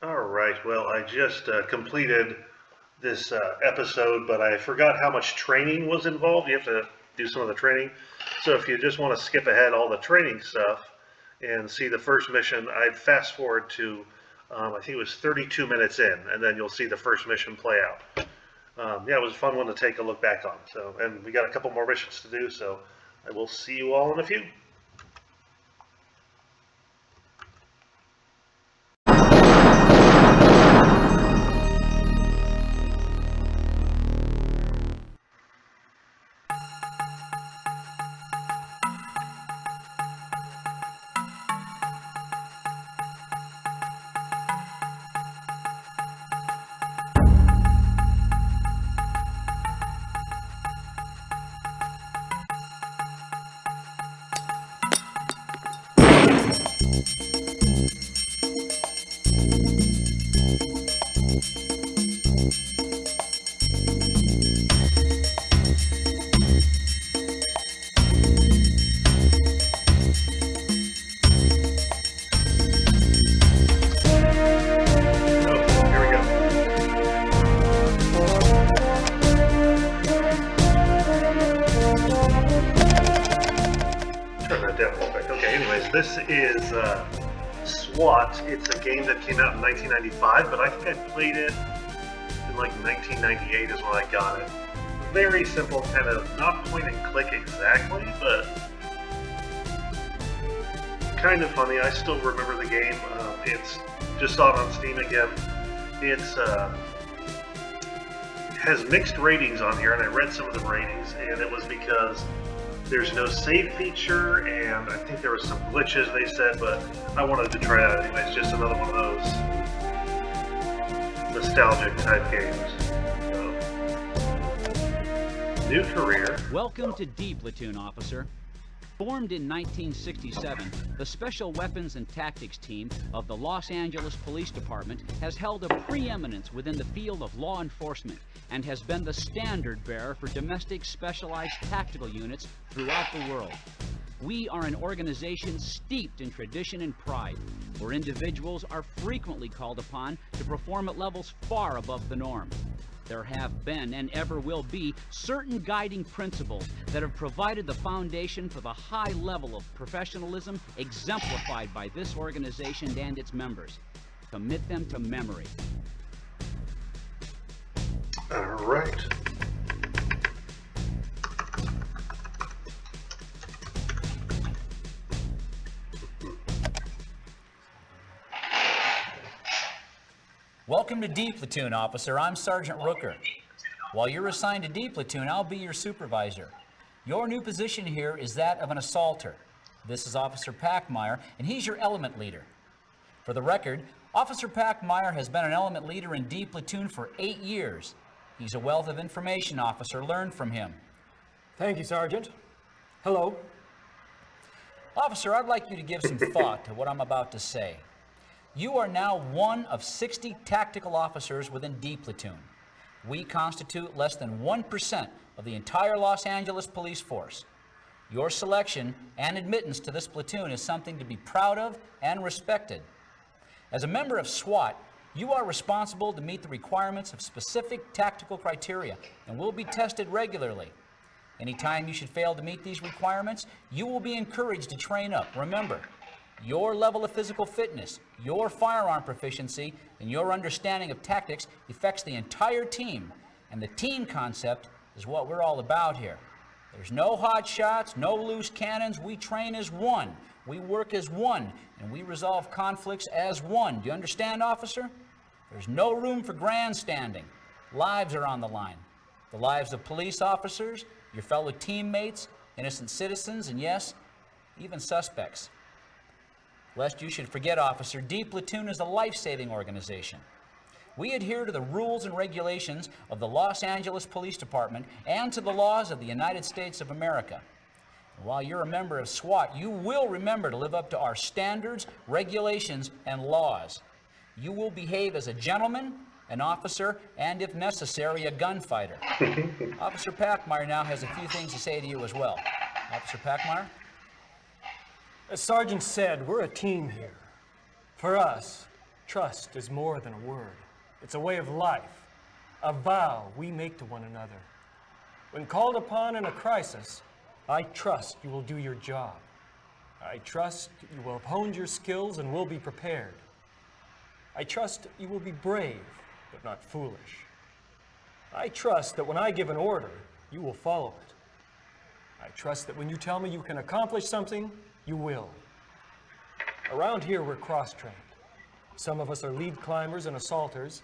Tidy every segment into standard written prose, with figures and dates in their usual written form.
All right. Well, I just completed this episode, but I forgot how much training was involved. You have to do some of the training. So if you just want to skip ahead all the training stuff and see the first mission, I'd fast forward to, I think it was 32 minutes in, and then you'll see the first mission play out. Yeah, it was a fun one to take a look back on. So, and we got a couple more missions to do, so I will see you all in a few. This is SWAT. It's a game that came out in 1995, but I think I played it in like 1998 is when I got it. Very simple, kind of not point and click exactly, but kind of funny. I still remember the game. It's just saw it on Steam again. It has mixed ratings on here, and I read some of the ratings, and it was because there's no save feature, and I think there were some glitches, they said, but I wanted to try it out anyway. It's just another one of those nostalgic type games. So, new career. Welcome to D Platoon, Officer. Formed in 1967, the Special Weapons and Tactics Team of the Los Angeles Police Department has held a preeminence within the field of law enforcement and has been the standard bearer for domestic specialized tactical units throughout the world. We are an organization steeped in tradition and pride, where individuals are frequently called upon to perform at levels far above the norm. There have been and ever will be certain guiding principles that have provided the foundation for the high level of professionalism exemplified by this organization and its members. Commit them to memory. All right. Welcome to D Platoon, Officer. I'm Sergeant Rooker. While you're assigned to D Platoon, I'll be your supervisor. Your new position here is that of an assaulter. This is Officer Packmeyer, and he's your element leader. For the record, Officer Packmeyer has been an element leader in D Platoon for 8 years. He's a wealth of information, Officer. Learn from him. Thank you, Sergeant. Hello. Officer, I'd like you to give some thought to what I'm about to say. You are now one of 60 tactical officers within D Platoon. We constitute less than 1% of the entire Los Angeles police force. Your selection and admittance to this platoon is something to be proud of and respected. As a member of SWAT, you are responsible to meet the requirements of specific tactical criteria and will be tested regularly. Anytime you should fail to meet these requirements, you will be encouraged to train up. Remember, your level of physical fitness, your firearm proficiency, and your understanding of tactics affects the entire team, and the team concept is what we're all about here. There's no hot shots, no loose cannons. We train as one. We work as one, and we resolve conflicts as one. Do you understand, officer? There's no room for grandstanding. Lives are on the line. The lives of police officers, your fellow teammates, innocent citizens, and yes, even suspects. Lest you should forget, officer, D Platoon is a life-saving organization. We adhere to the rules and regulations of the Los Angeles Police Department and to the laws of the United States of America. And while you're a member of SWAT, you will remember to live up to our standards, regulations, and laws. You will behave as a gentleman, an officer, and if necessary, a gunfighter. Officer Packmeyer now has a few things to say to you as well. Officer Packmeyer? As Sergeant said, we're a team here. For us, Trust is more than a word. It's a way of life, a vow we make to one another. When called upon in a crisis, I trust you will do your job. I trust you will have honed your skills and will be prepared. I trust you will be brave, but not foolish. I trust that when I give an order, you will follow it. I trust that when you tell me you can accomplish something, you will. Around here, we're cross-trained. Some of us are lead climbers and assaulters.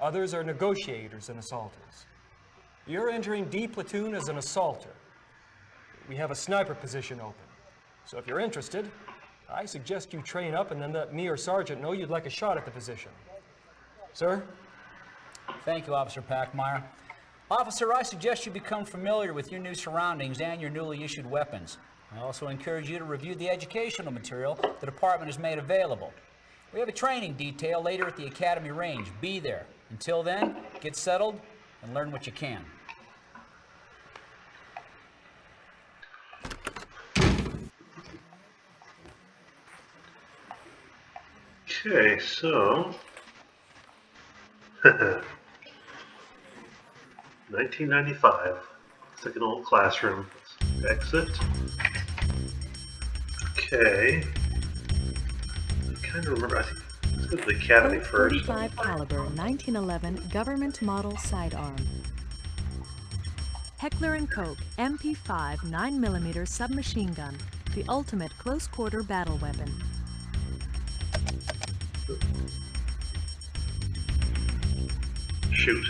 Others are negotiators and assaulters. You're entering D platoon as an assaulter. We have a sniper position open. So if you're interested, I suggest you train up and then let me or Sergeant know you'd like a shot at the position. Sir? Thank you, Officer Packmeyer. Officer, I suggest you become familiar with your new surroundings and your newly issued weapons. I also encourage you to review the educational material the department has made available. We have a training detail later at the Academy Range. Be there. Until then, get settled and learn what you can. Okay, so 1995. It's like an old classroom. Let's exit. Okay. I kind of remember. I think let's go to the academy Colt first. 45 caliber 1911 government model sidearm. Heckler & Koch MP5 9mm submachine gun, the ultimate close-quarter battle weapon. Shoot.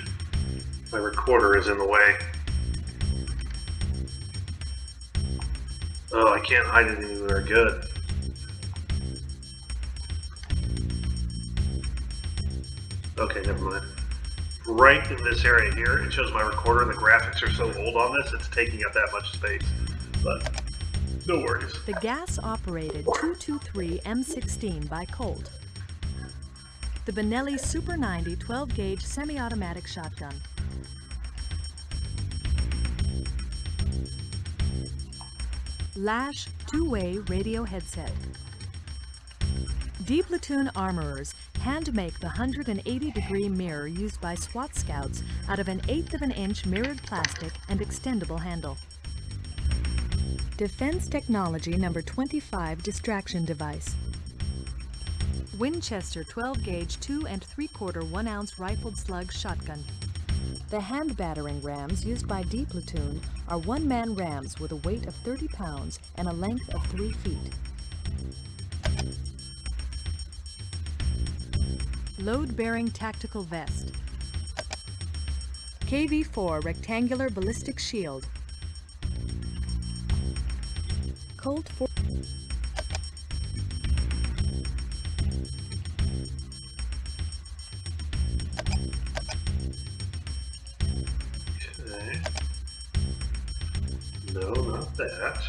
My recorder is in the way. Oh, I can't hide it anywhere good. Okay, never mind. Right in this area here, it shows my recorder, and the graphics are so old on this, it's taking up that much space. But no worries. The gas-operated 223 M16 by Colt. The Benelli Super 90 12-gauge semi-automatic shotgun. Lash two-way radio headset. D platoon armorers hand-make the 180-degree mirror used by SWAT scouts out of an 1/8 of an inch mirrored plastic and extendable handle. Defense Technology number 25 distraction device. Winchester 12-gauge 2 3/4 1-ounce rifled slug shotgun. The hand battering rams used by D platoon are one-man rams with a weight of 30 pounds and a length of 3 feet. Load-bearing tactical vest. KV-4 rectangular ballistic shield. Colt 4. Okay. No, not that.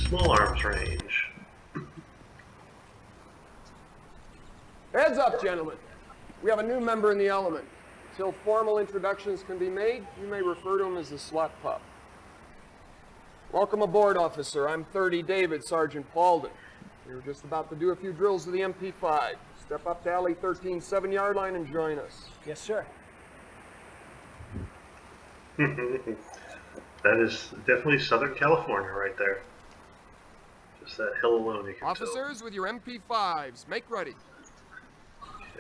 Small arms range. Heads up, gentlemen. We have a new member in the element. Until formal introductions can be made, you may refer to him as the SWAT pup. Welcome aboard, officer. I'm 30 David, Sergeant Paulden. We were just about to do a few drills with the MP5. Step up to alley 13, 7-yard line and join us. Yes, sir. That is definitely Southern California right there. Just that hill alone you can Officers with your MP5s, make ready. tell.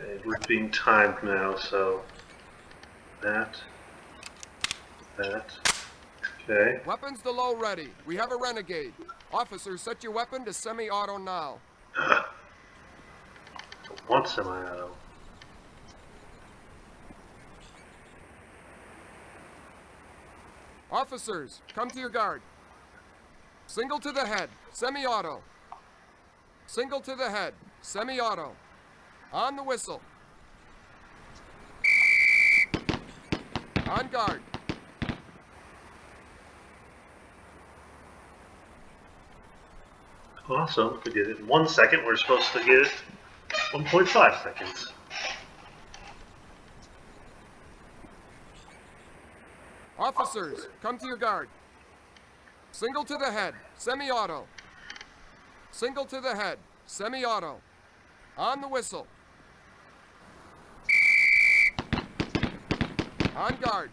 Okay, we're being timed now, so that. Okay. Weapons to low ready. We have a renegade. Officers, set your weapon to semi-auto now. Don't want semi-auto. Officers, come to your guard. Single to the head, semi-auto. Single to the head, semi-auto. On the whistle. On guard. Awesome. We did it in 1 second. We're supposed to get it 1.5 seconds. Officers, come to your guard. Single to the head, semi-auto. Single to the head. Semi-auto. On the whistle. On guard.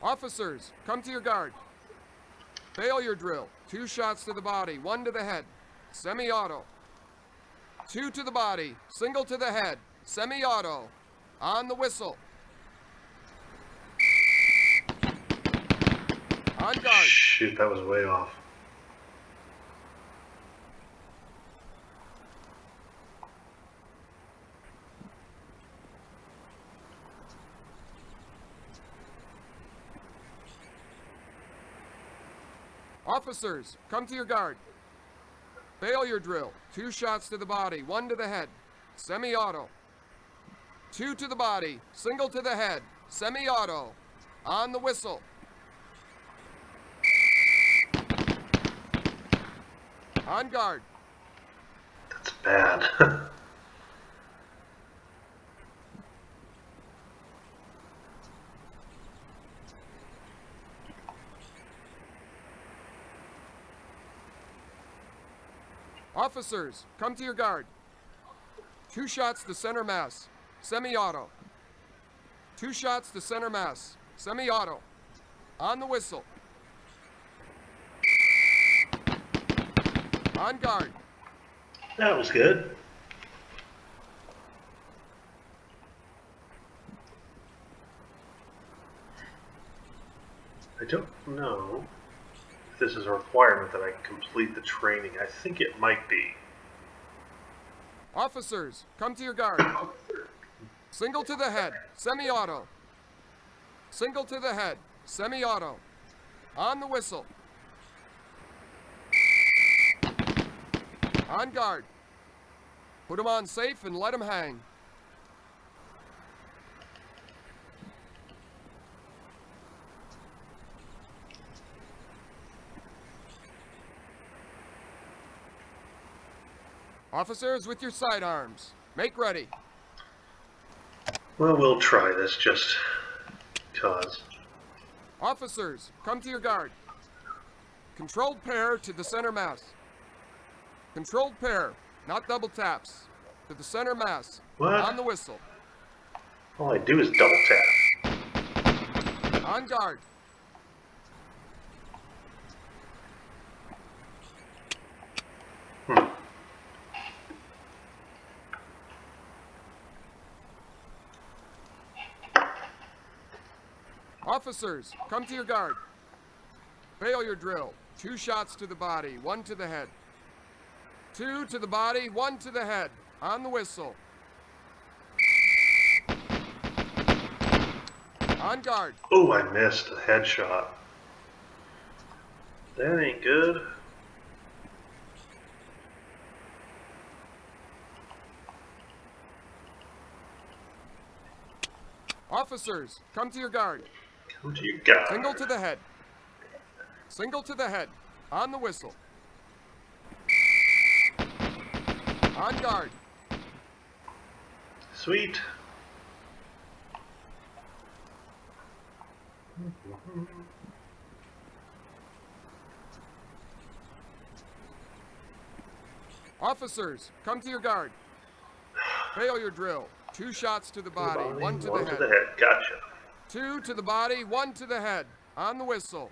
Officers, come to your guard. Failure drill. 2 shots to the body, 1 to the head. Semi-auto. 2 to the body, single to the head. Semi-auto. On the whistle. On guard. Shoot, that was way off. Officers, come to your guard. Failure drill. 2 shots to the body, 1 to the head. Semi-auto. 2 to the body, single to the head. Semi-auto. On the whistle. On guard. That's bad. Officers, come to your guard. 2 shots to center mass. Semi-auto. 2 shots to center mass. Semi-auto. On the whistle. On guard. That was good. I don't know if this is a requirement that I complete the training. I think it might be. Officers, come to your guard. Single to the head. Semi-auto. Single to the head. Semi-auto. On the whistle. On guard. Put him on safe and let him hang. Officers with your sidearms. Make ready. Well, we'll try this just cause. Officers, come to your guard. Controlled pair to the center mass. Controlled pair, not double taps. To the center mass. What? On the whistle. All I do is double tap. On guard. Officers, come to your guard. Failure drill. 2 shots to the body, 1 to the head. 2 to the body, 1 to the head. On the whistle. On guard. Oh, I missed a headshot. That ain't good. Officers, come to your guard. Come to your guard. Single to the head. Single to the head. On the whistle. On guard. Sweet. Officers, come to your guard. Failure drill. 2 shots to the body, 1 to the head. Gotcha. 2 to the body, 1 to the head. On the whistle.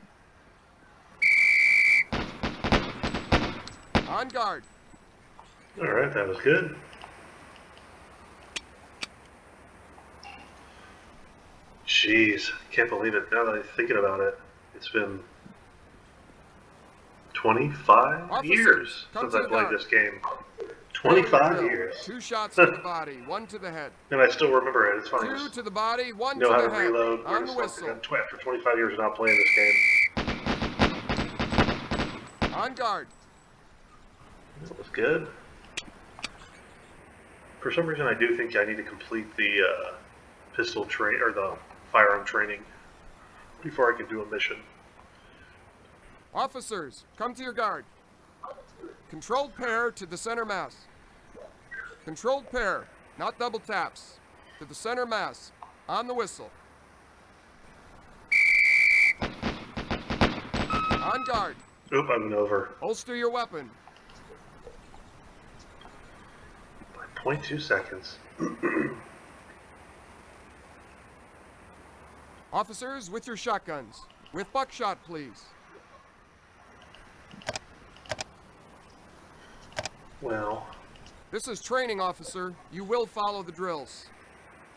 On guard. All right, that was good. Jeez, can't believe it. Now that I'm thinking about it, it's been 25 Officers, years come since to I the played guard. this game. 25 Failure drill. years. 2 shots to the body, 1 to the head. And I still remember it. It's funny. 2 Just to the body, 1 know to how the to head. reload. On the whistle. After 25 years of not playing this game. On guard. That was good. For some reason, I do think I need to complete the pistol train or the firearm training before I can do a mission. Officers, come to your guard. Controlled pair to the center mass. Controlled pair, not double taps. To the center mass. On the whistle. On guard. Oop, I'm over. Holster your weapon. 0.2 seconds. Officers, with your shotguns. With buckshot, please. Well, This is training, officer. You will follow the drills.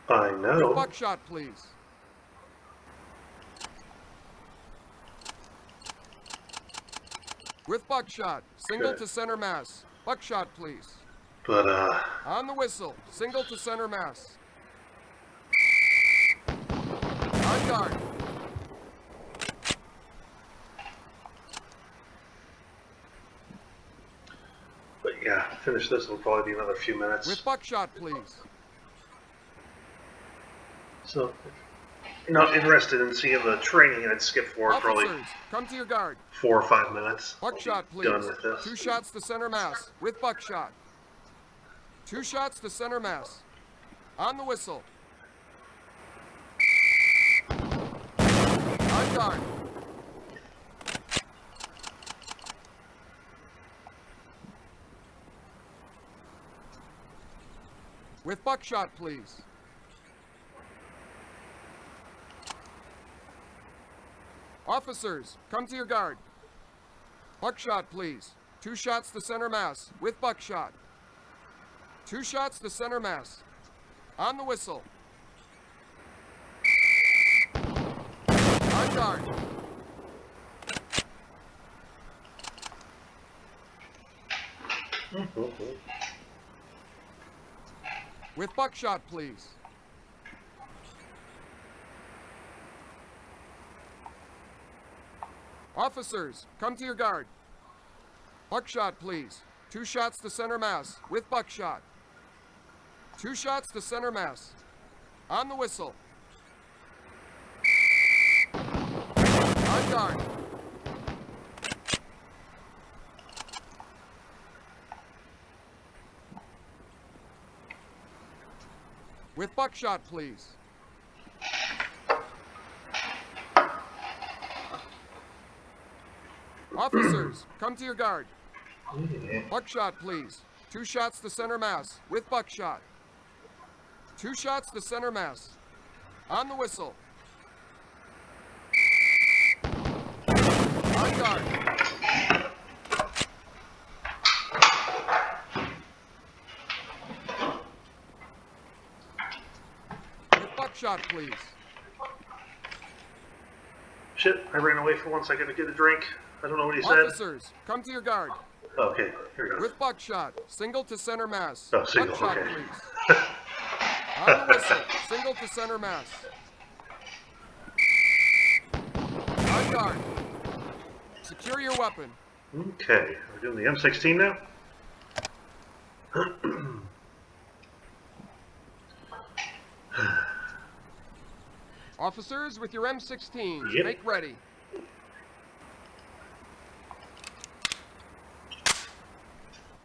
I With know. buckshot, please. With buckshot, single Good. to center mass. Buckshot, please. But, On the whistle, single to center mass. On guard. yeah, finish this will probably be another few minutes. With buckshot, please. So, if you're not interested in seeing the training, I'd skip forward probably Officers, come to your guard. 4 or 5 minutes. Buckshot, please. Done with this. 2 shots to center mass. With buckshot. 2 shots to center mass. On the whistle. On guard. With buckshot, please. Officers, come to your guard. Buckshot, please. 2 shots to center mass. With buckshot. 2 shots to center mass. On the whistle. On guard. With buckshot, please. Officers, come to your guard. Buckshot, please. 2 shots to center mass. With buckshot. 2 shots to center mass. On the whistle. On guard. With buckshot, please. Officers, come to your guard. Buckshot, please. 2 shots to center mass. With buckshot. 2 shots to center mass. On the whistle. On guard. With buckshot, please. Shit, I ran away for 1 second to get a drink. I don't know what he said. Officers, come to your guard. Okay, here we go. With buckshot, single to center mass. Oh, single, buckshot, okay. please. On the whistle, single to center mass. On guard. Secure your weapon. Okay, we're doing the M16 now? Officers, with your M16s, Yep. make ready.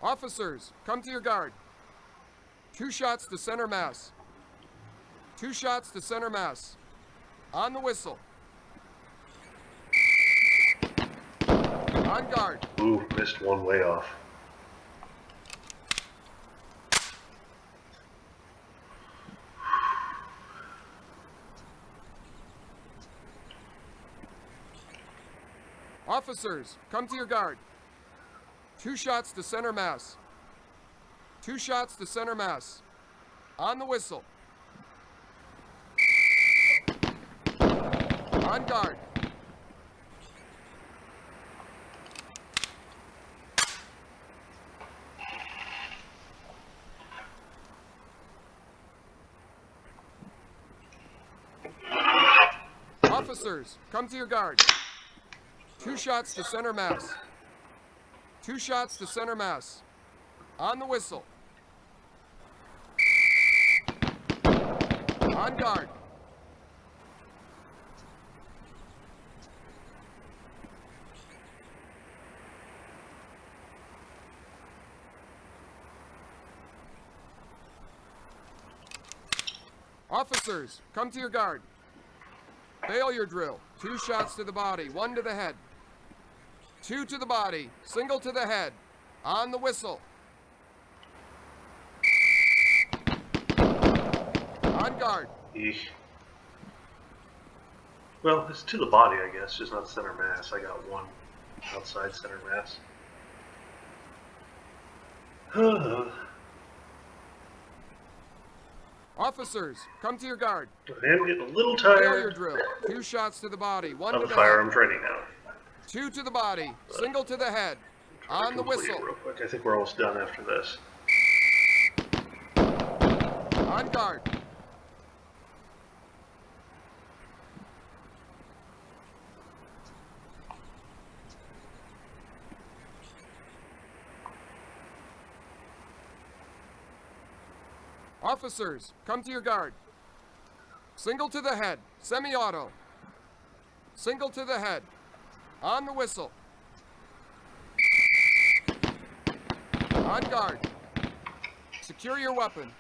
Officers, come to your guard. 2 shots to center mass. 2 shots to center mass. On the whistle. On guard. Ooh, missed one way off. Officers, come to your guard. 2 shots to center mass. 2 shots to center mass. On the whistle. On guard. Officers, come to your guard. 2 shots to center mass. 2 shots to center mass. On the whistle. On guard. Officers, come to your guard. Failure drill. 2 shots to the body, 1 to the head. 2 to the body, single to the head. On the whistle. On guard. Eesh. Well, it's to the body, I guess, just not center mass. I got 1 outside center mass. Officers, come to your guard. I am getting a little Failure tired drill. 2 shots to the body, 1 to of the firearm head. training now. 2 to the body, single to the head. On the Complete it whistle. real quick. I think we're almost done after this. On guard. Officers, come to your guard. Single to the head, semi-auto. Single to the head. On the whistle. On guard. Secure your weapon.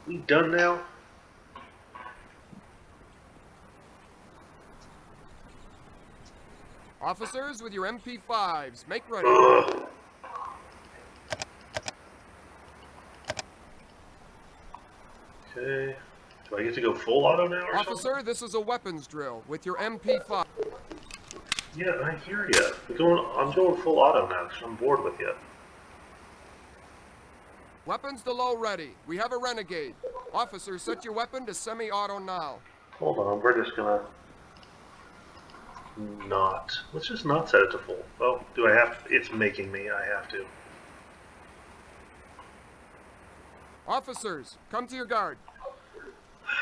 We done now? Officers with your MP5s, make ready. Ugh. Okay. Do I get to go full auto now or Officer, something? this is a weapons drill with your MP5. Yeah, I hear ya. I'm going full auto now because I'm bored with you. Weapons to low ready. We have a renegade. Officer, set your weapon to semi-auto now. Hold on, we're just gonna not. Let's just not set it to full. Oh, do I have to? It's making me. I have to. Officers, come to your guard.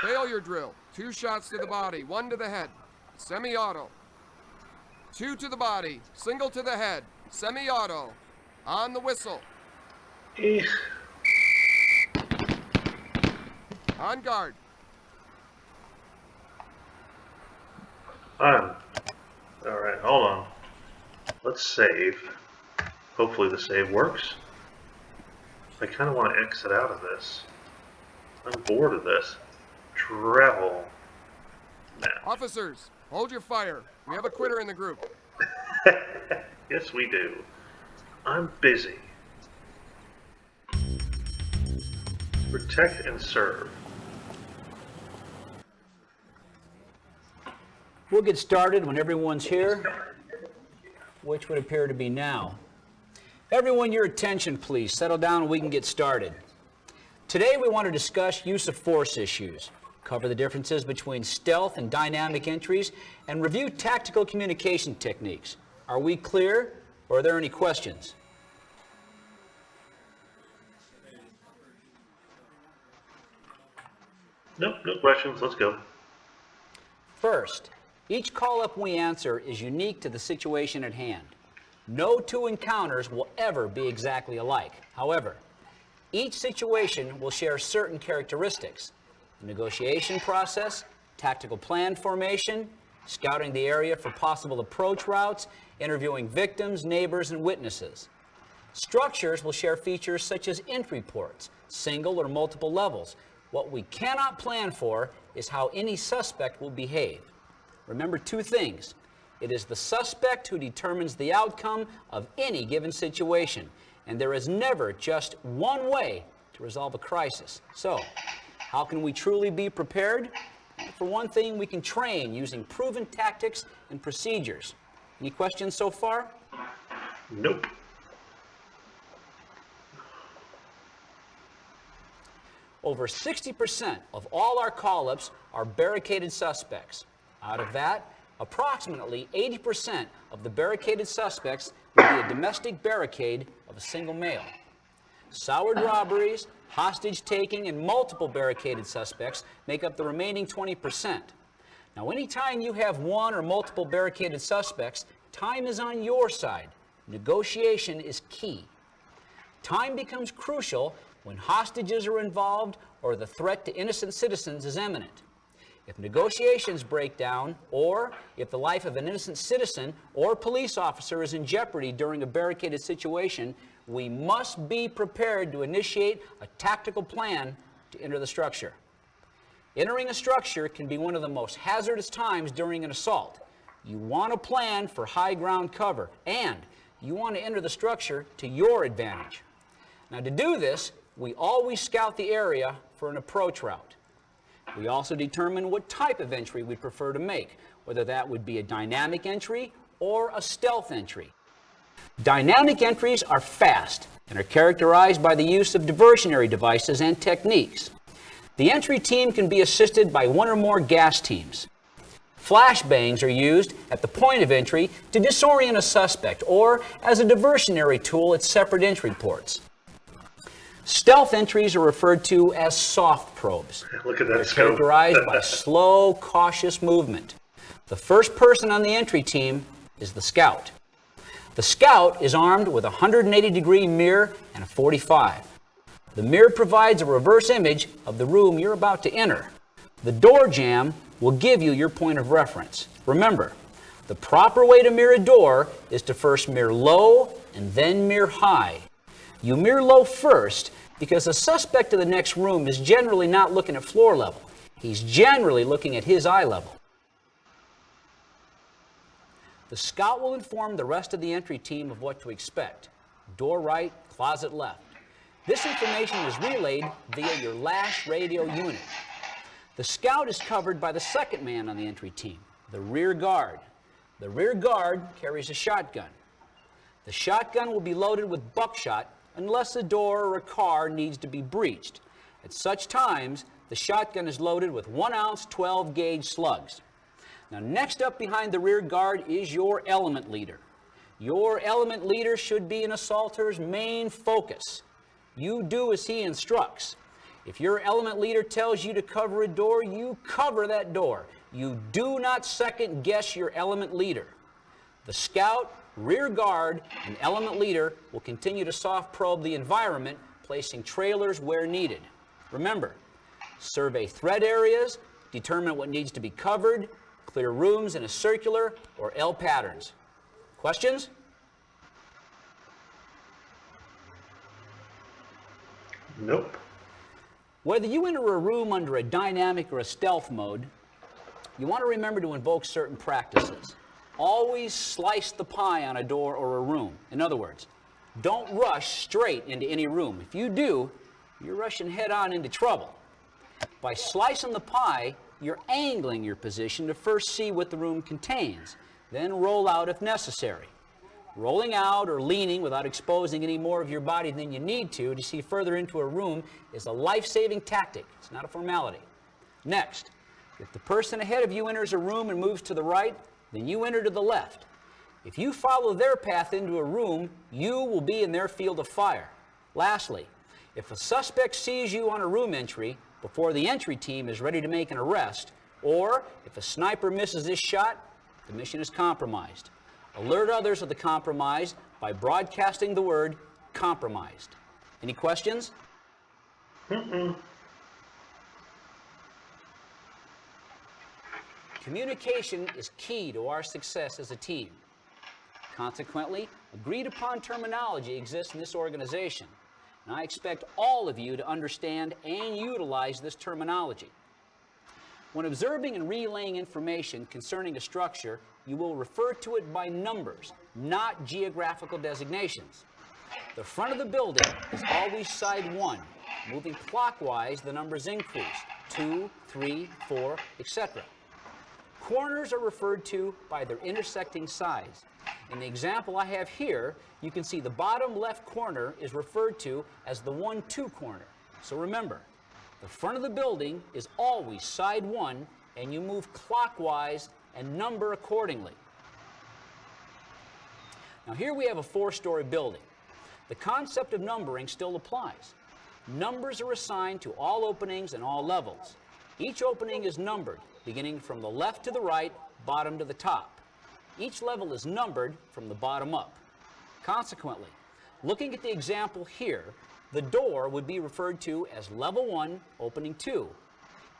Failure drill. 2 shots to the body, 1 to the head. Semi-auto. 2 to the body, single to the head. Semi-auto. On the whistle. Eesh. On guard. Alright, hold on. Let's save. Hopefully the save works. I kind of want to exit out of this. I'm bored of this. Travel. Nah. Officers, hold your fire. We have a quitter in the group. Yes, we do. I'm busy. Protect and serve. We'll get started when everyone's here, which would appear to be now. Everyone, your attention, please. Settle down and we can get started. Today we want to discuss use of force issues, cover the differences between stealth and dynamic entries, and review tactical communication techniques. Are we clear, or are there any questions? Nope, no questions. Let's go. First, each call-up we answer is unique to the situation at hand. No 2 encounters will ever be exactly alike. However, each situation will share certain characteristics: the negotiation process, tactical plan formation, scouting the area for possible approach routes, interviewing victims, neighbors, and witnesses. Structures will share features such as entry ports, single or multiple levels. What we cannot plan for is how any suspect will behave. Remember 2 things. It is the suspect who determines the outcome of any given situation, and there is never just one way to resolve a crisis. So, how can we truly be prepared? For one thing, we can train using proven tactics and procedures. Any questions so far? Nope. Over 60% of all our call-ups are barricaded suspects. Out of that, approximately 80% of the barricaded suspects will be a domestic barricade of a single male. Soured robberies, hostage-taking, and multiple barricaded suspects make up the remaining 20%. Now, anytime you have 1 or multiple barricaded suspects, time is on your side. Negotiation is key. Time becomes crucial when hostages are involved or the threat to innocent citizens is imminent. If negotiations break down, or if the life of an innocent citizen or police officer is in jeopardy during a barricaded situation, we must be prepared to initiate a tactical plan to enter the structure. Entering a structure can be one of the most hazardous times during an assault. You want to plan for high ground cover, and you want to enter the structure to your advantage. Now, to do this, we always scout the area for an approach route. We also determine what type of entry we prefer to make, whether that would be a dynamic entry or a stealth entry. Dynamic entries are fast and are characterized by the use of diversionary devices and techniques. The entry team can be assisted by one or more gas teams. Flashbangs are used at the point of entry to disorient a suspect or as a diversionary tool at separate entry ports. Stealth entries are referred to as soft probes. Look at that They're scope. characterized by slow, cautious movement. The first person on the entry team is the scout. The scout is armed with a 180-degree mirror and a .45. The mirror provides a reverse image of the room you're about to enter. The door jamb will give you your point of reference. Remember, the proper way to mirror a door is to first mirror low and then mirror high. You mirror low first because the suspect in the next room is generally not looking at floor level. He's generally looking at his eye level. The scout will inform the rest of the entry team of what to expect. Door right, closet left. This information is relayed via your LASH radio unit. The scout is covered by the second man on the entry team, the rear guard. The rear guard carries a shotgun. The shotgun will be loaded with buckshot unless a door or a car needs to be breached. At such times, the shotgun is loaded with 1-ounce 12-gauge slugs. Now, next up behind the rear guard is your element leader. Your element leader should be an assaulter's main focus. You do as he instructs. If your element leader tells you to cover a door, you cover that door. You do not second guess your element leader. The scout, rear guard, and element leader will continue to soft probe the environment, placing trailers where needed. Remember, survey threat areas, determine what needs to be covered, clear rooms in a circular or L patterns. Questions? Nope. Whether you enter a room under a dynamic or a stealth mode, you want to remember to invoke certain practices. Always slice the pie on a door or a room. In other words, don't rush straight into any room. If you do, you're rushing head-on into trouble. By slicing the pie, you're angling your position to first see what the room contains, then roll out if necessary. Rolling out or leaning without exposing any more of your body than you need to see further into a room is a life-saving tactic. It's not a formality. Next, if the person ahead of you enters a room and moves to the right, then you enter to the left. If you follow their path into a room, you will be in their field of fire. Lastly, if a suspect sees you on a room entry before the entry team is ready to make an arrest, or if a sniper misses this shot, the mission is compromised. Alert others of the compromise by broadcasting the word compromised. Any questions? Communication is key to our success as a team. Consequently, agreed upon terminology exists in this organization, and I expect all of you to understand and utilize this terminology. When observing and relaying information concerning a structure, you will refer to it by numbers, not geographical designations. The front of the building is always side 1. Moving clockwise, the numbers increase, 2, 3, 4, etc. Corners are referred to by their intersecting sides. In the example I have here, you can see the bottom left corner is referred to as the 1-2 corner. So remember, the front of the building is always side 1, and you move clockwise and number accordingly. Now here we have a 4-story building. The concept of numbering still applies. Numbers are assigned to all openings and all levels. Each opening is numbered, beginning from the left to the right, bottom to the top. Each level is numbered from the bottom up. Consequently, looking at the example here, the door would be referred to as level 1, opening 2.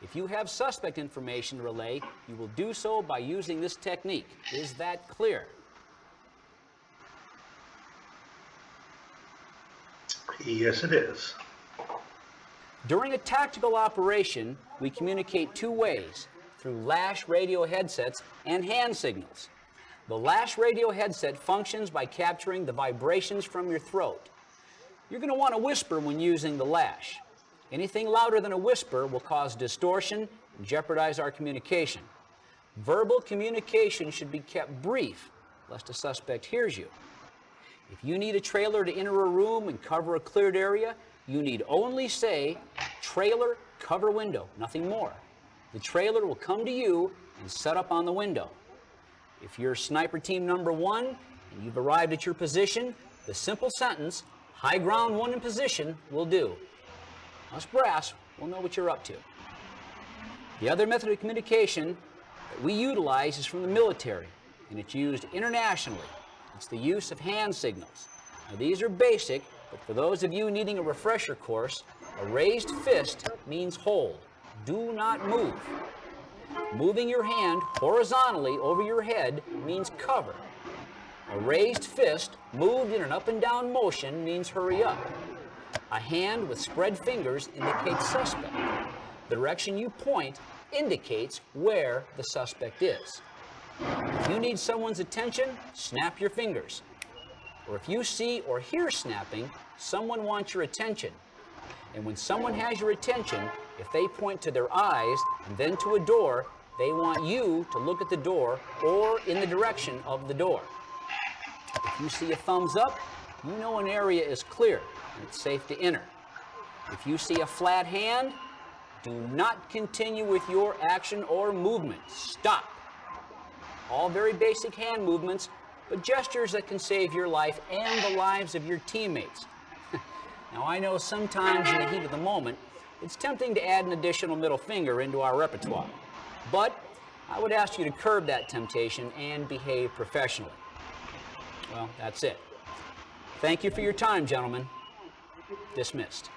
If you have suspect information to relay, you will do so by using this technique. Is that clear? Yes, it is. During a tactical operation, we communicate two ways, through lash radio headsets and hand signals. The lash radio headset functions by capturing the vibrations from your throat. You're going to want to whisper when using the lash. Anything louder than a whisper will cause distortion and jeopardize our communication. Verbal communication should be kept brief, lest a suspect hears you. If you need a trailer to enter a room and cover a cleared area, you need only say, "Trailer, cover window," nothing more. The trailer will come to you and set up on the window. If you're sniper team number 1 and you've arrived at your position, the simple sentence, "High ground 1 in position," will do. Us brass will know what you're up to. The other method of communication that we utilize is from the military, and it's used internationally. It's the use of hand signals. Now, these are basic, but for those of you needing a refresher course, a raised fist means hold. Do not move. Moving your hand horizontally over your head means cover. A raised fist moved in an up and down motion means hurry up. A hand with spread fingers indicates suspect. The direction you point indicates where the suspect is. If you need someone's attention, snap your fingers. Or if you see or hear snapping, someone wants your attention. And when someone has your attention, if they point to their eyes and then to a door, they want you to look at the door or in the direction of the door. If you see a thumbs up, you know an area is clear and it's safe to enter. If you see a flat hand, do not continue with your action or movement. Stop. All very basic hand movements, but gestures that can save your life and the lives of your teammates. Now, I know sometimes in the heat of the moment, it's tempting to add an additional middle finger into our repertoire. But I would ask you to curb that temptation and behave professionally. Well, that's it. Thank you for your time, gentlemen. Dismissed.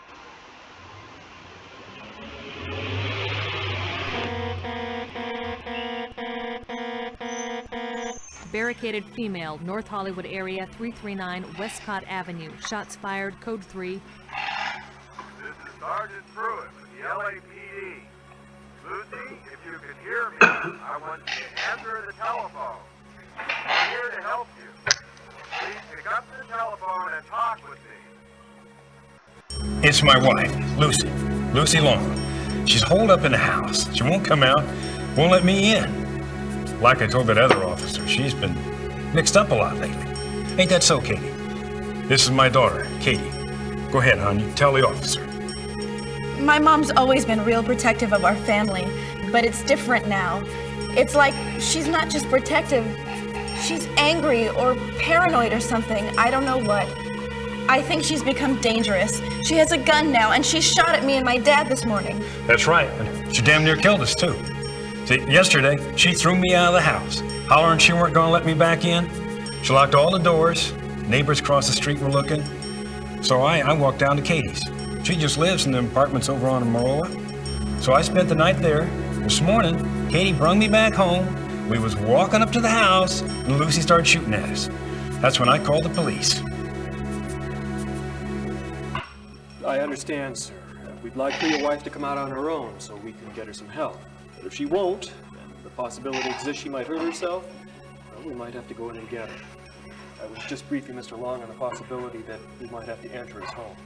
Barricaded female, North Hollywood area, 339 Westcott Avenue. Shots fired, code 3. This is Sergeant Pruitt with the LAPD. Lucy, if you can hear me, I want you to answer the telephone. I'm here to help you. Please pick up the telephone and talk with me. It's my wife, Lucy Long. She's holed up in the house. She won't come out, won't let me in. Like I told that other officer, she's been mixed up a lot lately. Ain't that so, Katie? This is my daughter, Katie. Go ahead, hon, you tell the officer. My mom's always been real protective of our family, but it's different now. It's like she's not just protective, she's angry or paranoid or something. I don't know what. I think she's become dangerous. She has a gun now, and she shot at me and my dad this morning. That's right, and she damn near killed us, too. See, yesterday, she threw me out of the house, hollering she weren't gonna let me back in. She locked all the doors. Neighbors across the street were looking. So I walked down to Katie's. She just lives in the apartments over on Maroa. So I spent the night there. This morning, Katie brung me back home. We was walking up to the house, and Lucy started shooting at us. That's when I called the police. I understand, sir. We'd like for your wife to come out on her own so we can get her some help. But if she won't, and the possibility exists she might hurt herself, well, we might have to go in and get her. I was just briefing Mr. Long on the possibility that we might have to enter his home.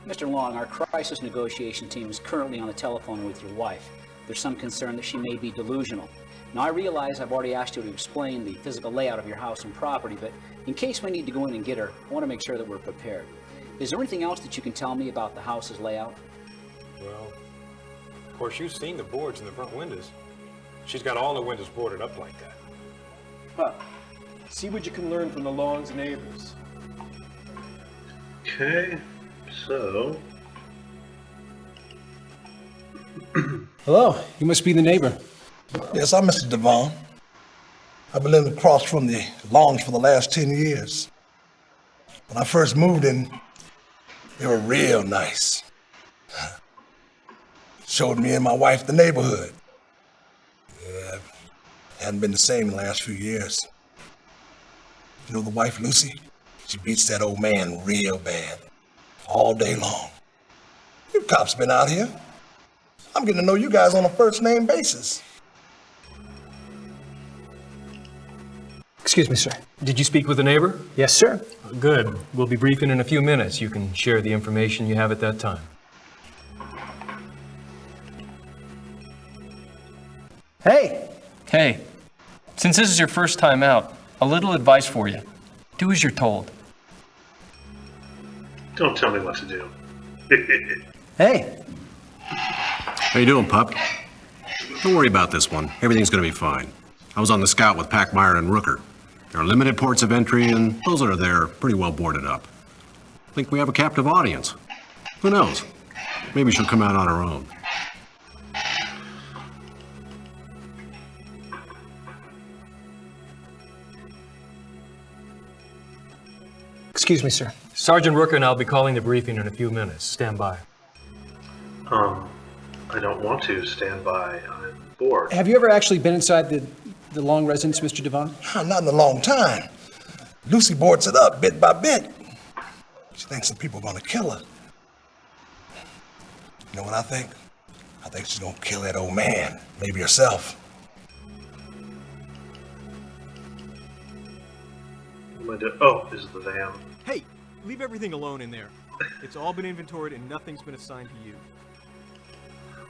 Mr. Long, our crisis negotiation team is currently on the telephone with your wife. There's some concern that she may be delusional. Now, I realize I've already asked you to explain the physical layout of your house and property, but in case we need to go in and get her, I want to make sure that we're prepared. Is there anything else that you can tell me about the house's layout? Well, of course, you've seen the boards in the front windows. She's got all the windows boarded up like that. Huh. See what you can learn from the Long's neighbors. Okay, so... Hello, you must be the neighbor. Yes, I'm Mr. Devon. I've been living across from the Longs for the last 10 years. When I first moved in, they were real nice. Showed me and my wife the neighborhood. Yeah, hadn't been the same in the last few years. You know the wife, Lucy? She beats that old man real bad. All day long. You cops been out here. I'm getting to know you guys on a first name basis. Excuse me, sir. Did you speak with the neighbor? Yes, sir. Good. We'll be briefing in a few minutes. You can share the information you have at that time. Hey! Hey, since this is your first time out, a little advice for you. Do as you're told. Don't tell me what to do. Hey! How you doing, pup? Don't worry about this one. Everything's gonna be fine. I was on the scout with Packmeyer and Rooker. There are limited ports of entry, and those that are there are pretty well boarded up. I think we have a captive audience. Who knows? Maybe she'll come out on her own. Excuse me, sir. Sergeant Rooker and I'll be calling the briefing in a few minutes. Stand by. I don't want to stand by. I'm bored. Have you ever actually been inside the long residence, Mr. Devon? Not in a long time. Lucy boards it up bit by bit. She thinks some people are gonna kill her. You know what I think? I think she's gonna kill that old man, maybe herself. What am I doing? Oh, this is the van. Hey, leave everything alone in there. It's all been inventoried and nothing's been assigned to you.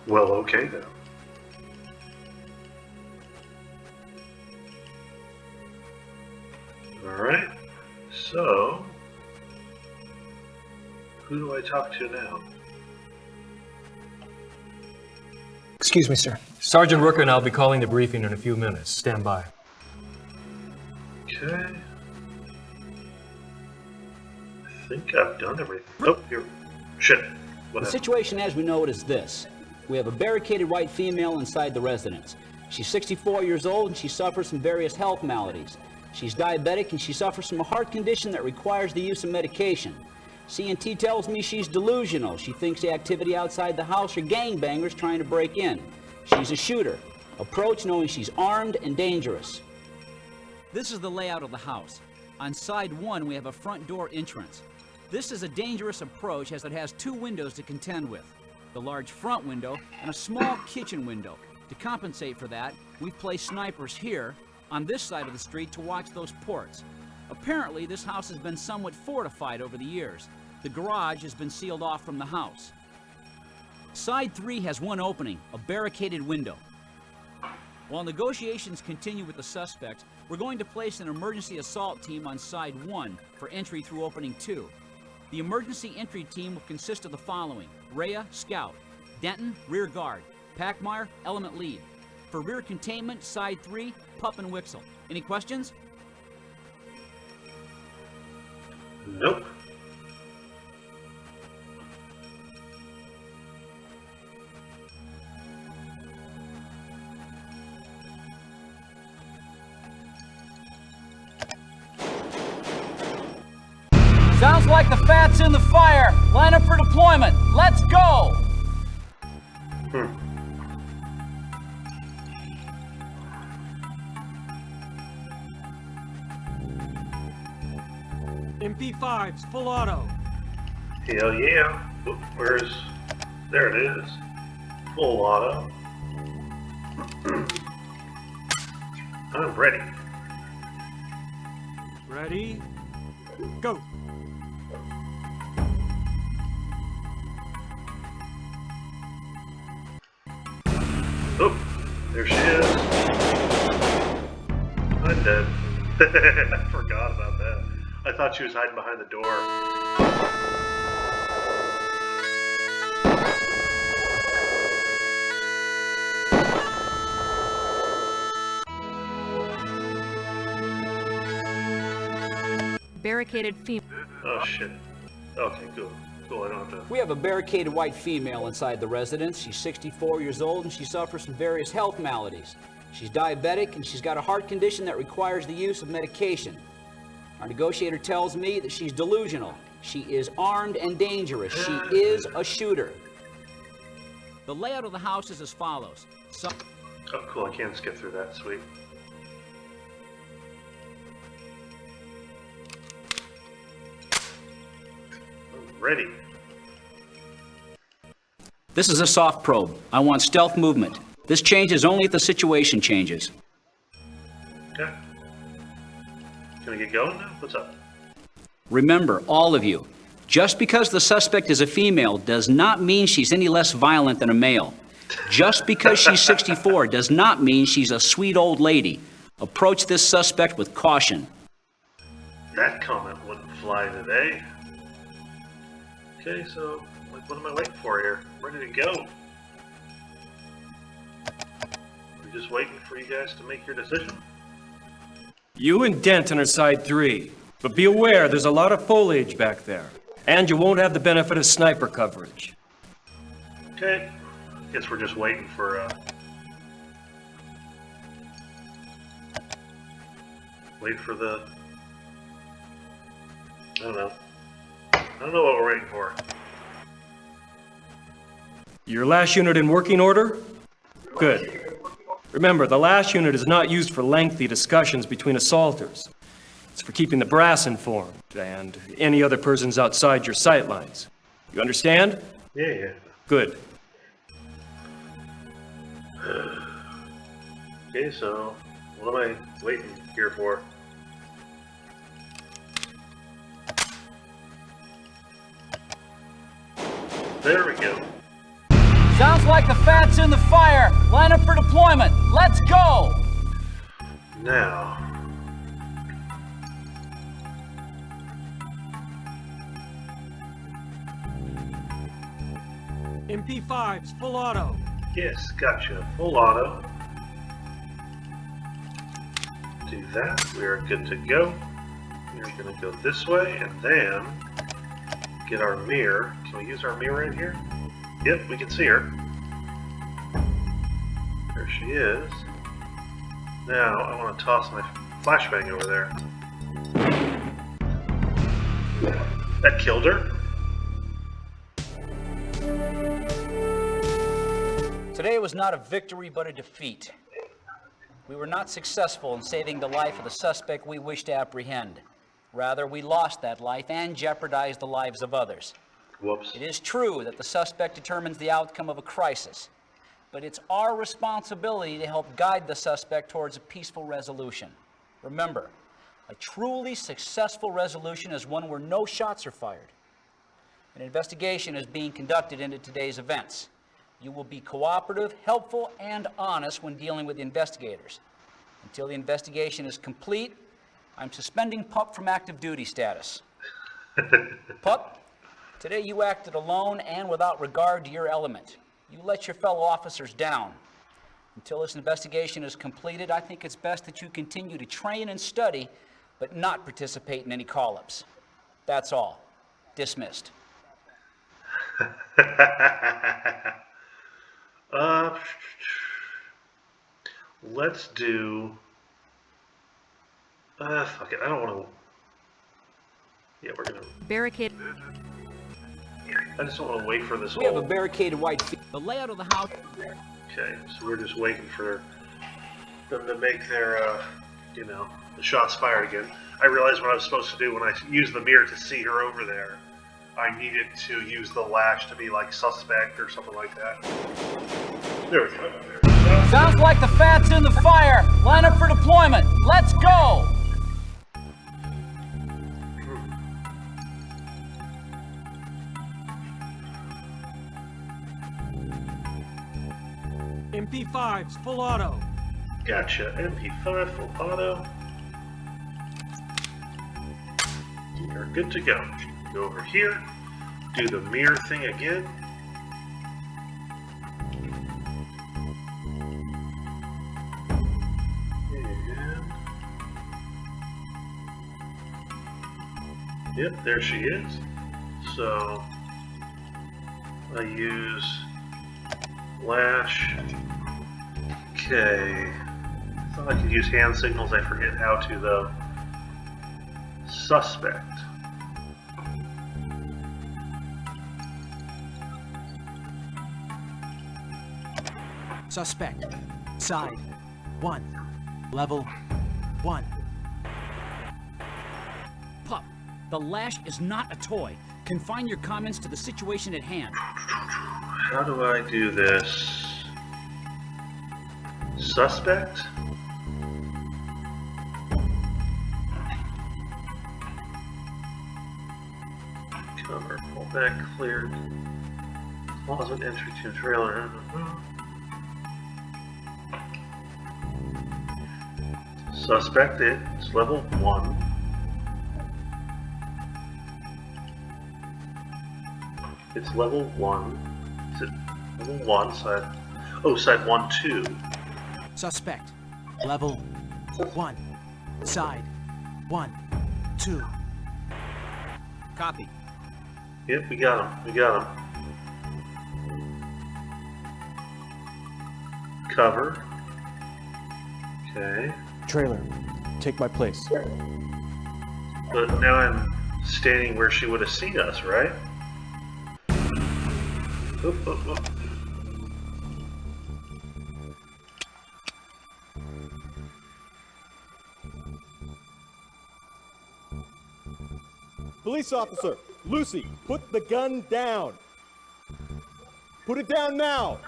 Well, okay then. Alright, so who do I talk to now? Excuse me, sir. Sergeant Rooker and I'll be calling the briefing in a few minutes. Stand by. Okay. I think I've done everything. Oh, here. Shit. What The happened? situation as we know it is this. We have a barricaded white female inside the residence. She's 64 years old and she suffers from various health maladies. She's diabetic and she suffers from a heart condition that requires the use of medication. CNT tells me she's delusional. She thinks the activity outside the house are gangbangers trying to break in. She's a shooter. Approach knowing she's armed and dangerous. This is the layout of the house. On side one, we have a front door entrance. This is a dangerous approach as it has two windows to contend with. The large front window and a small kitchen window. To compensate for that, we've placed snipers here on this side of the street to watch those ports. Apparently, this house has been somewhat fortified over the years. The garage has been sealed off from the house. Side 3 has one opening, a barricaded window. While negotiations continue with the suspect, we're going to place an emergency assault team on side 1 for entry through opening 2. The emergency entry team will consist of the following: Rhea, scout; Denton, rear guard; Packmeyer, element lead. For rear containment, side 3, Pup and Wixel. Any questions? Nope. Sounds like the fat's in the fire. Line up for deployment. Let's go! MP5s, full auto. Hell yeah. Where's... There it is. Full auto. I'm ready. Ready? Go. Oh, there she is. I'm dead. I forgot about that. I thought she was hiding behind the door. Barricaded female. Oh shit. Okay, cool. Cool, I don't have to... We have a barricaded white female inside the residence. She's 64 years old and she suffers from various health maladies. She's diabetic and she's got a heart condition that requires the use of medication. Our negotiator tells me that she's delusional. She is armed and dangerous. She is a shooter. The layout of the house is as follows. Oh, cool. I can skip through that. Sweet. Ready. This is a soft probe. I want stealth movement. This changes only if the situation changes. Okay. Can we get going now? What's up? Remember, all of you, just because the suspect is a female does not mean she's any less violent than a male. Just because she's 64 does not mean she's a sweet old lady. Approach this suspect with caution. That comment wouldn't fly today. Okay, so, like, what am I waiting for here? I'm ready to go. We're just waiting for you guys to make your decision. You and Denton are side 3, but be aware there's a lot of foliage back there, and you won't have the benefit of sniper coverage. Okay, guess we're just waiting for, wait for the, I don't know what we're waiting for. Your last unit in working order? Good. Remember, the last unit is not used for lengthy discussions between assaulters. It's for keeping the brass informed and any other persons outside your sight lines. You understand? Yeah. Good. Okay, so what am I waiting here for? There we go. Sounds like the fat's in the fire. Line up for deployment. Let's go! Now. MP5s, full auto. Yes, gotcha. Full auto. Do that. We are good to go. We're going to go this way and then get our mirror. Can we use our mirror in here? Yep, we can see her. There she is. Now, I want to toss my flashbang over there. That killed her. Today was not a victory, but a defeat. We were not successful in saving the life of the suspect we wished to apprehend. Rather, we lost that life and jeopardized the lives of others. Whoops. It is true that the suspect determines the outcome of a crisis, but it's our responsibility to help guide the suspect towards a peaceful resolution. Remember, a truly successful resolution is one where no shots are fired. An investigation is being conducted into today's events. You will be cooperative, helpful, and honest when dealing with the investigators. Until the investigation is complete, I'm suspending Pup from active duty status. Pup, today you acted alone and without regard to your element. You let your fellow officers down. Until this investigation is completed, I think it's best that you continue to train and study, but not participate in any call-ups. That's all. Dismissed. Let's do... fuck it, I don't want to... Yeah, we're gonna... Barricade. I just don't want to wait for this We have a whole... barricaded white field. The layout of the house... Okay, so we're just waiting for them to make their, you know, the shots fired again. I realized what I was supposed to do when I used the mirror to see her over there. I needed to use the lash to be like suspect or something like that. There we go. Sounds like the fat's in the fire. Line up for deployment. Let's go! MP5s, full auto. Gotcha. MP5 full auto. You're good to go. Go over here. Do the mirror thing again. Yep, there she is. So I use lash. Okay. I thought I could use hand signals. I forget how to though. Suspect. Suspect. Side. 1. Level 1. Pup, the lash is not a toy. Confine your comments to the situation at hand. How do I do this? Suspect? Cover, pull back, cleared. Closet, entry to trailer. Suspect, it's level 1. It's level 1. Is it level 1? Side. Oh, side 1, 2. Suspect. Level 1. Side 1, 2. Copy. Yep, we got him. We got him. Cover. Okay. Trailer, take my place. But now I'm standing where she would have seen us, right? Oop, oop, oop. Police officer, Lucy, put the gun down. Put it down now.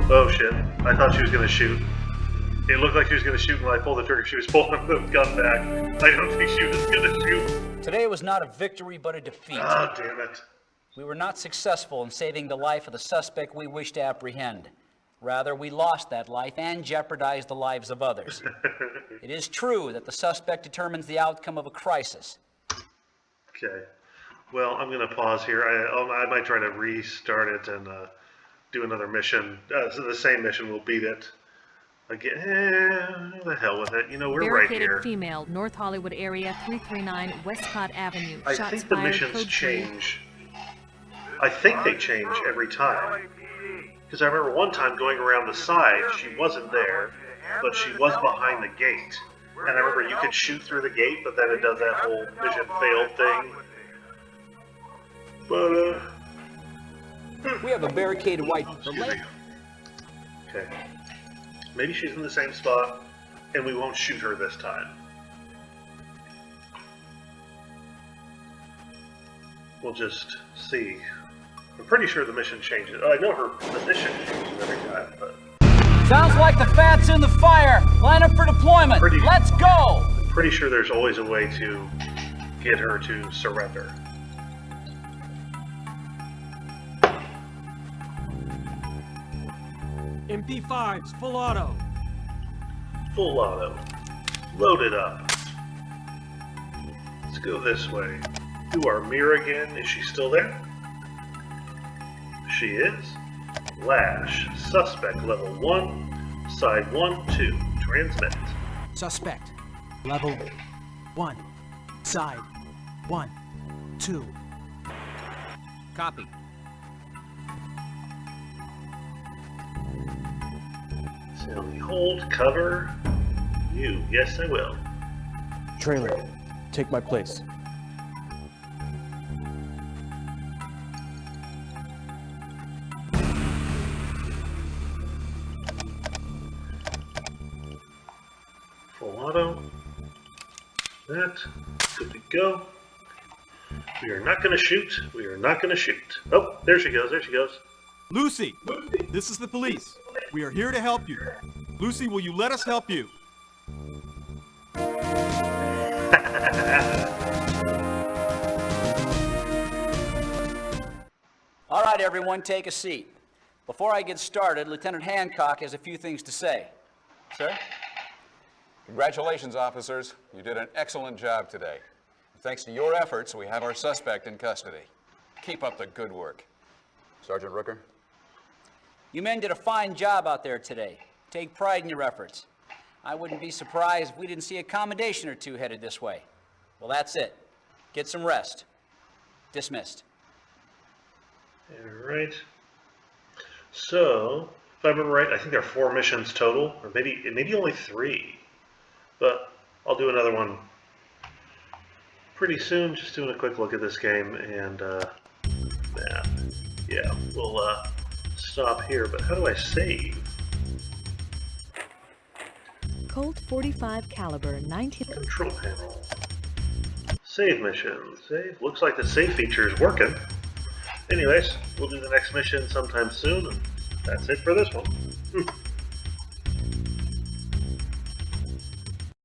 Oh shit, I thought she was gonna shoot. It looked like she was gonna shoot when I pulled the trigger. She was pulling the gun back. I don't think she was gonna shoot. Today was not a victory, but a defeat. Ah, damn it. We were not successful in saving the life of the suspect we wished to apprehend. Rather, we lost that life and jeopardized the lives of others. It is true that the suspect determines the outcome of a crisis. Okay. Well, I'm gonna pause here. I might try to restart it and do another mission. So the same mission, we'll beat it. Again, the hell with it. You know, we're right Barricaded here. female, North Hollywood area, 339 Westcott Avenue. I Shots think the fired, missions code 3. change. I think they change every time. Because I remember one time going around the side, she wasn't there, but she was behind the gate. And I remember you could shoot through the gate, but then it does that whole mission failed thing. But, We have a barricaded white... Okay. Maybe she's in the same spot, and we won't shoot her this time. We'll just see. I'm pretty sure the mission changes. Oh, I know her position changes every time, but... Sounds like the fat's in the fire. Line up for deployment. Let's go! I'm pretty sure there's always a way to get her to surrender. MP5s, full auto. Full auto. Load it up. Let's go this way. Do our mirror again. Is she still there? She is. Lash. Suspect level 1. Side 1, 2. Transmit. Suspect. Level 1. Side 1, 2. Copy. Sound me hold. Cover. You. Yes, I will. Trailer, take my place. Full auto. That. Good to go. We are not going to shoot. We are not going to shoot. Oh, there she goes. There she goes. Lucy, this is the police. We are here to help you. Lucy, will you let us help you? All right, everyone, take a seat. Before I get started, Lieutenant Hancock has a few things to say. Sir? Congratulations, officers. You did an excellent job today. Thanks to your efforts, we have our suspect in custody. Keep up the good work. Sergeant Rooker? You men did a fine job out there today. Take pride in your efforts. I wouldn't be surprised if we didn't see a commendation or two headed this way. Well, that's it. Get some rest. Dismissed. All right. So, if I remember right, I think there are 4 missions total, or maybe only 3. But I'll do another one pretty soon. Just doing a quick look at this game, and yeah. we'll stop here, but how do I save? Colt 45 caliber 19. Control panel. Save mission. Save. Looks like the save feature is working. Anyways, we'll do the next mission sometime soon, and that's it for this one.